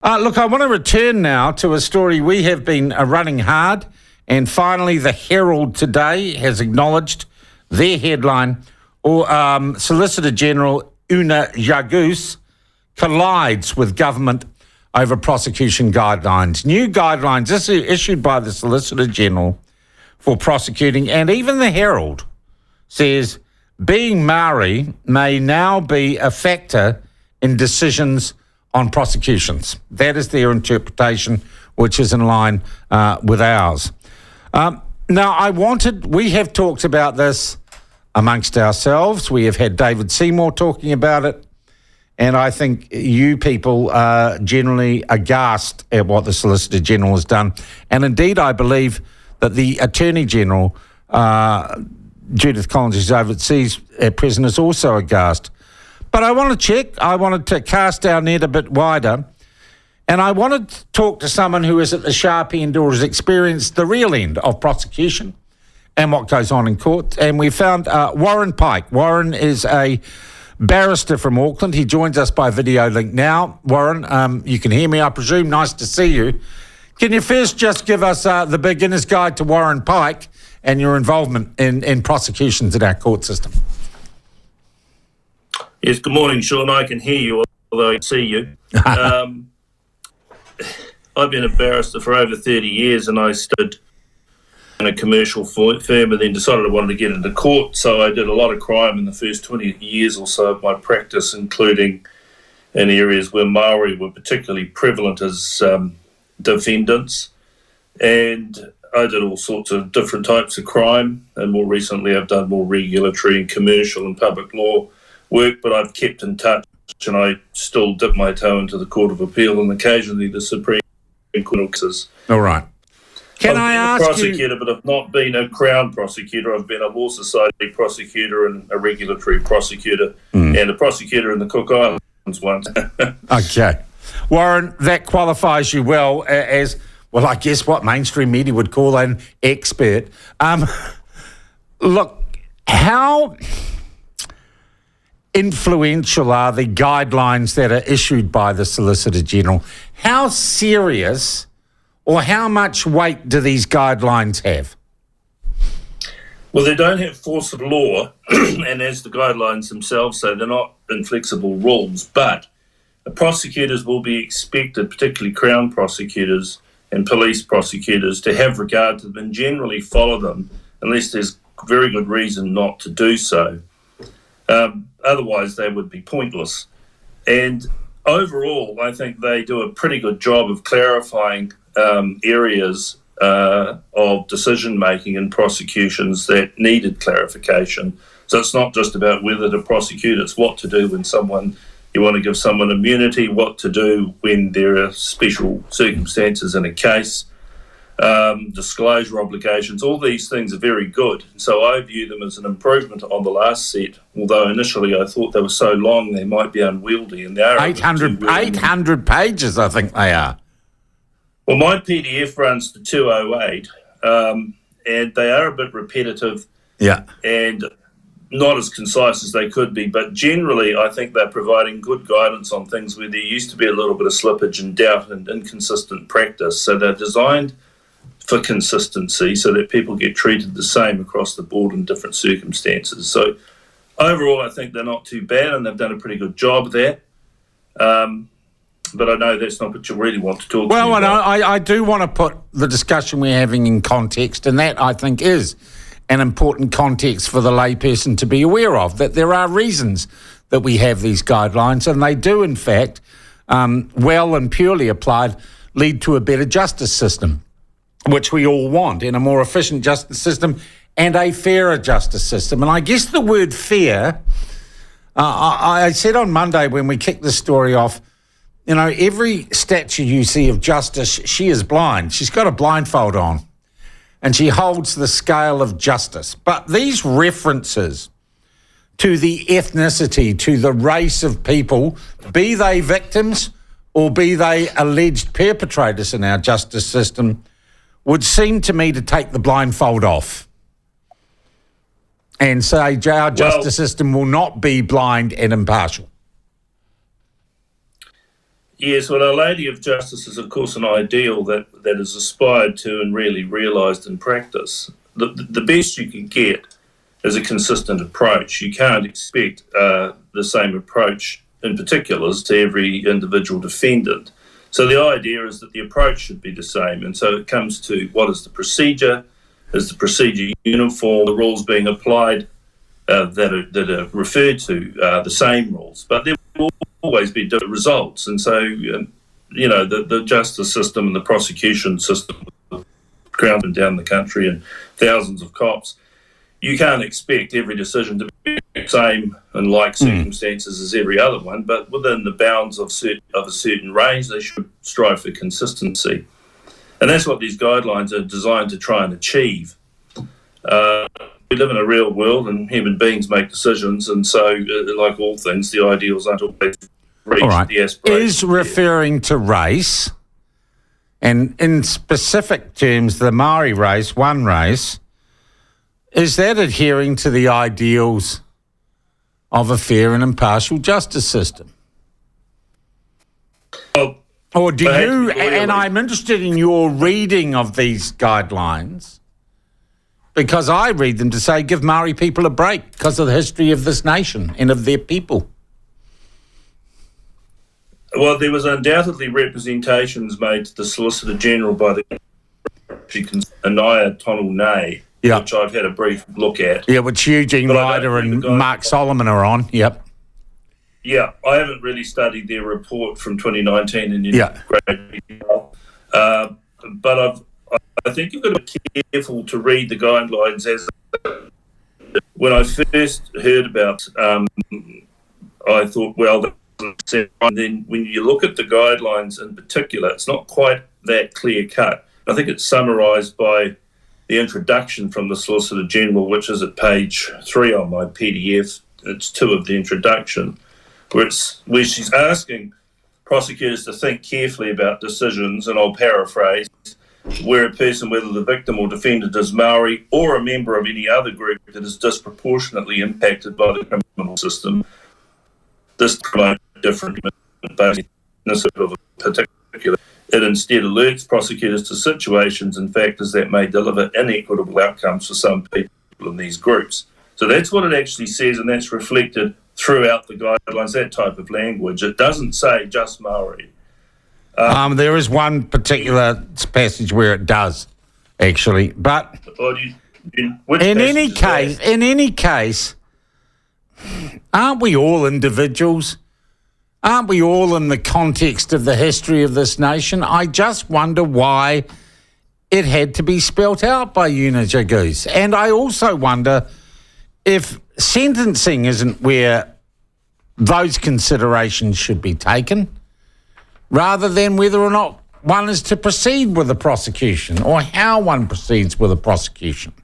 Look, I want to return now to a story we have been running hard, and finally the Herald today has acknowledged their headline, Solicitor General Una Jagus collides with government over prosecution guidelines. New guidelines issued by the Solicitor General for prosecuting, and even the Herald says being Maori may now be a factor in decisions on prosecutions. That is their interpretation, which is in line with ours. Now, we have talked about this amongst ourselves. We have had David Seymour talking about it, and I think you people are generally aghast at what the Solicitor General has done. And indeed, I believe that the Attorney General, Judith Collins, who's overseas at present, is also aghast. But I want to check. I wanted to cast our net a bit wider. And I wanted to talk to someone who is at the sharp end or has experienced the real end of prosecution and what goes on in court. And we found Warren Pyke. Warren is a barrister from Auckland. He joins us by video link now. Warren, you can hear me, I presume. Nice to see you. Can you first just give us the beginner's guide to Warren Pyke and your involvement in prosecutions in our court system? Yes, good morning, Sean. I can hear you, although I can see you. I've been a barrister for over 30 years, and I stood in a commercial firm and then decided I wanted to get into court. So I did a lot of crime in the first 20 years or so of my practice, including in areas where Maori were particularly prevalent as defendants. And I did all sorts of different types of crime, and more recently I've done more regulatory and commercial and public law work, but I've kept in touch, and I still dip my toe into the Court of Appeal and occasionally the Supreme Court cases. All right. I've been a prosecutor, but I've not been a Crown prosecutor. I've been a Law Society prosecutor and a regulatory prosecutor and a prosecutor in the Cook Islands once. Okay. Warren, that qualifies you well as, well, I guess what mainstream media would call an expert. Look, how influential are the guidelines that are issued by the Solicitor General? How serious or how much weight do these guidelines have? Well, they don't have force of law, and as the guidelines themselves say, they're not inflexible rules, but the prosecutors will be expected, particularly Crown prosecutors and police prosecutors, to have regard to them and generally follow them unless there's very good reason not to do so. Otherwise, they would be pointless. And overall, I think they do a pretty good job of clarifying areas of decision-making in prosecutions that needed clarification. So it's not just about whether to prosecute, it's what to do when you want to give someone immunity, what to do when there are special circumstances in a case, disclosure obligations. All these things are very good. So I view them as an improvement on the last set, although initially I thought they were so long they might be unwieldy. And they are 800 pages, I think they are. Well, my PDF runs to 208, and they are a bit repetitive and not as concise as they could be, but generally I think they're providing good guidance on things where there used to be a little bit of slippage and doubt and inconsistent practice. So they're designed for consistency so that people get treated the same across the board in different circumstances. So overall, I think they're not too bad, and they've done a pretty good job of that. But I know that's not what you really want to talk about. Well, I do want to put the discussion we're having in context, and that, I think, is an important context for the layperson to be aware of, that there are reasons that we have these guidelines, and they do, in fact, well and purely applied, lead to a better justice system, which we all want, and a more efficient justice system and a fairer justice system. And I guess the word fair, I said on Monday when we kicked this story off, you know, every statue you see of justice, she is blind. She's got a blindfold on, and she holds the scale of justice. But these references to the ethnicity, to the race of people, be they victims or be they alleged perpetrators in our justice system, would seem to me to take the blindfold off and say our justice system will not be blind and impartial. Yes, well, Our Lady of Justice is, of course, an ideal that is aspired to and really realised in practice. The best you can get is a consistent approach. You can't expect the same approach in particulars to every individual defendant. So the idea is that the approach should be the same. And so it comes to what is the procedure? Is the procedure uniform? The rules being applied that are referred to the same rules, but there will always be different results. And so, the justice system and the prosecution system, ground and down the country, and thousands of cops, you can't expect every decision to be the same in like circumstances as every other one, but within the bounds of a certain range, they should strive for consistency. And that's what these guidelines are designed to try and achieve. We live in a real world and human beings make decisions, and so, like all things, the ideals aren't always reached. All right. The aspirations. Is referring to race, and in specific terms, the Maori race, one race, is that adhering to the ideals of a fair and impartial justice system? Well, or do you, and I'm interested in your reading of these guidelines, because I read them to say give Maori people a break because of the history of this nation and of their people. Well, there was undoubtedly representations made to the Solicitor General by the Anaya Tonal-Nay, which I've had a brief look at. Yeah, which Eugene Ryder and Mark Solomon are on, yep. Yeah, I haven't really studied their report from 2019 in great detail, but I think you've got to be careful to read the guidelines as when I first heard about I thought, well, and then when you look at the guidelines in particular, it's not quite that clear cut. I think it's summarised by the introduction from the Solicitor General, which is at page 3 on my PDF. It's 2 of the introduction, where she's asking prosecutors to think carefully about decisions, and I'll paraphrase, where a person, whether the victim or defendant is Maori or a member of any other group that is disproportionately impacted by the criminal system, this promotes different basis of a particular. It instead alerts prosecutors to situations and factors that may deliver inequitable outcomes for some people in these groups. So that's what it actually says, and that's reflected throughout the guidelines, that type of language. It doesn't say just Maori. There is one particular passage where it does, actually, but in any case, aren't we all individuals? Aren't we all in the context of the history of this nation? I just wonder why it had to be spelt out by Una Jagoose. And I also wonder if sentencing isn't where those considerations should be taken, rather than whether or not one is to proceed with a prosecution or how one proceeds with a prosecution.